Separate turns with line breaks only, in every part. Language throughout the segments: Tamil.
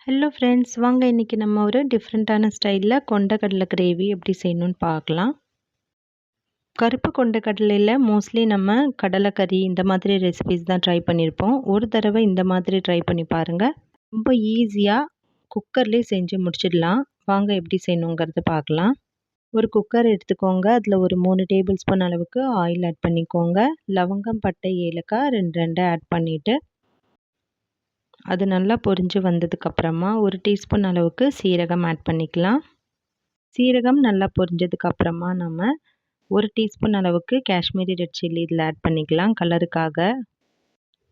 ஹலோ ஃப்ரெண்ட்ஸ், வாங்க இன்றைக்கி நம்ம ஒரு டிஃப்ரெண்ட்டான ஸ்டைலில் கொண்டக்கடலை கிரேவி எப்படி செய்யணும்னு பார்க்கலாம். கருப்பு கொண்டக்கடலையில் மோஸ்ட்லி நம்ம கடலைக்கறி இந்த மாதிரி ரெசிபீஸ் தான் ட்ரை பண்ணியிருப்போம். ஒரு தடவை இந்த மாதிரி ட்ரை பண்ணி பாருங்கள். ரொம்ப ஈஸியாக குக்கர்லேயே செஞ்சு முடிச்சிடலாம். வாங்க எப்படி செய்யணுங்கிறது பார்க்கலாம். ஒரு குக்கர் எடுத்துக்கோங்க. அதில் ஒரு 3 டேபிள் ஸ்பூன் அளவுக்கு ஆயில் ஆட் பண்ணிக்கோங்க. லவங்கம், பட்டை, ஏலக்காய் 2 ஆட் பண்ணிவிட்டு அது நல்லா பொரிஞ்சு வந்ததுக்கப்புறமா ஒரு டீஸ்பூன் அளவுக்கு சீரகம் ஆட் பண்ணிக்கலாம். சீரகம் நல்லா பொரிஞ்சதுக்கப்புறமா நம்ம ஒரு டீஸ்பூன் அளவுக்கு காஷ்மீரி ரெட் சில்லி இதில் ஆட் பண்ணிக்கலாம் கலருக்காக.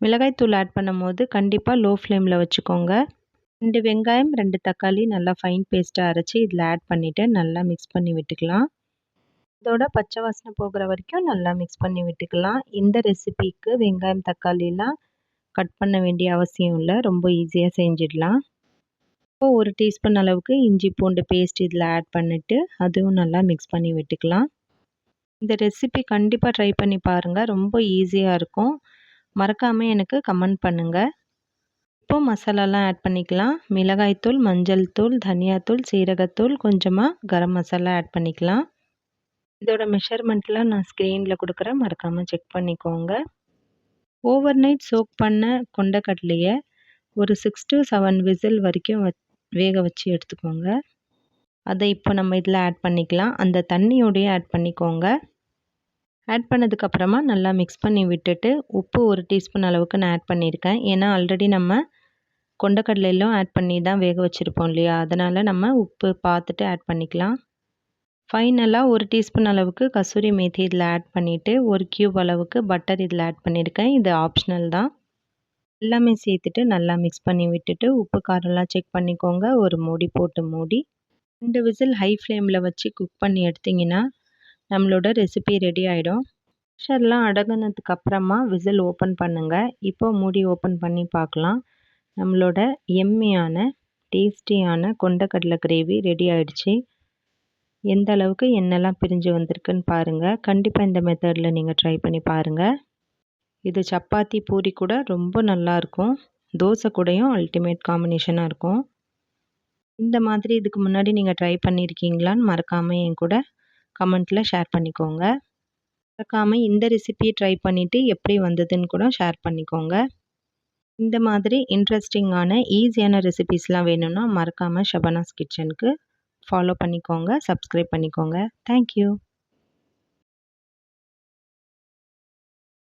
மிளகாய்த்தூள் ஆட் பண்ணும்போது கண்டிப்பாக லோ ஃப்ளேமில் வச்சுக்கோங்க. 2 வெங்காயம் 2 தக்காளி நல்லா ஃபைன் பேஸ்ட்டாக அரைச்சி இதில் ஆட் பண்ணிவிட்டு நல்லா மிக்ஸ் பண்ணி விட்டுக்கலாம். இதோட பச்சை வாசனை போகிற வரைக்கும் நல்லா மிக்ஸ் பண்ணி விட்டுக்கலாம். இந்த ரெசிபிக்கு வெங்காயம் தக்காளிலாம் கட் பண்ண வேண்டிய அவசியம் இல்லை, ரொம்ப ஈஸியாக செஞ்சிடலாம். இப்போ ஒரு டீஸ்பூன் அளவுக்கு இஞ்சி பூண்டு பேஸ்ட் இதில் ஆட் பண்ணிவிட்டு அதுவும் நல்லா மிக்ஸ் பண்ணி விட்டுக்கலாம். இந்த ரெசிபி கண்டிப்பாக ட்ரை பண்ணி பாருங்கள், ரொம்ப ஈஸியாக இருக்கும். மறக்காமல் எனக்கு கமெண்ட் பண்ணுங்கள். இப்போ மசாலாலாம் ஆட் பண்ணிக்கலாம். மிளகாய்த்தூள், மஞ்சள் தூள், தனியாத்தூள், சீரகத்தூள், கொஞ்சமாக கரம் மசாலா ஆட் பண்ணிக்கலாம். இதோட மெஷர்மெண்ட்லாம் நான் ஸ்க்ரீனில் கொடுக்குறேன், மறக்காமல் செக் பண்ணிக்கோங்க. ஓவர் நைட் சோக் பண்ண கொண்டக்கடலையை ஒரு 6 to 7 விசில் வரைக்கும் வேக வச்சு எடுத்துக்கோங்க. அதை இப்போ நம்ம இதில் ஆட் பண்ணிக்கலாம். அந்த தண்ணியோடையே ஆட் பண்ணிக்கோங்க. ஆட் பண்ணதுக்கப்புறமா நல்லா மிக்ஸ் பண்ணி விட்டுட்டு உப்பு ஒரு டீஸ்பூன் அளவுக்கு நான் ஆட் பண்ணியிருக்கேன். ஏன்னா ஆல்ரெடி நம்ம கொண்டக்கடலையிலும் ஆட் பண்ணி தான் வேக வச்சுருப்போம் இல்லையா, அதனால் நம்ம உப்பு பார்த்துட்டு ஆட் பண்ணிக்கலாம். ஃபைனலாக ஒரு டீஸ்பூன் அளவுக்கு கசூரி மேத்தி இதில் ஆட் பண்ணிவிட்டு ஒரு கியூப் அளவுக்கு பட்டர் இதில் ஆட் பண்ணியிருக்கேன். இது ஆப்ஷனல் தான். எல்லாமே சேர்த்துட்டு நல்லா மிக்ஸ் பண்ணி விட்டுட்டு உப்பு காரம்லாம் செக் பண்ணிக்கோங்க. ஒரு மூடி போட்டு மூடி 2 விசில் ஹை ஃப்ளேமில் வச்சு குக் பண்ணி எடுத்திங்கன்னா நம்மளோட ரெசிபி ரெடி ஆகிடும். ப்ரெஷர்லாம் அடங்கினதுக்கு அப்புறமா விசில் ஓப்பன் பண்ணுங்கள். இப்போ மூடி ஓப்பன் பண்ணி பார்க்கலாம். நம்மளோட எம்மியான டேஸ்டியான கொண்டக்கடலை கிரேவி ரெடி ஆகிடுச்சு. எந்த அளவுக்கு எண்ணெய்லாம் பிரிஞ்சு வந்திருக்குன்னு பாருங்கள். கண்டிப்பாக இந்த மெத்தடில் நீங்கள் ட்ரை பண்ணி பாருங்கள். இது சப்பாத்தி பூரி கூட ரொம்ப நல்லாயிருக்கும். தோசை கூடயும் அல்டிமேட் காம்பினேஷனாக இருக்கும். இந்த மாதிரி இதுக்கு முன்னாடி நீங்கள் ட்ரை பண்ணியிருக்கீங்களான்னு மறக்காமல் என் கூட கமெண்ட்டில் ஷேர் பண்ணிக்கோங்க. மறக்காமல் இந்த ரெசிபியை ட்ரை பண்ணிவிட்டு எப்படி வந்ததுன்னு கூட ஷேர் பண்ணிக்கோங்க. இந்த மாதிரி இன்ட்ரெஸ்டிங்கான ஈஸியான ரெசிபீஸ்லாம் வேணும்னா மறக்காமல் ஷபானாஸ் கிச்சனுக்கு ஃபாலோ பண்ணிக்கோங்க, சப்ஸ்கிரைப் பண்ணிக்கோங்க. தேங்க்யூ.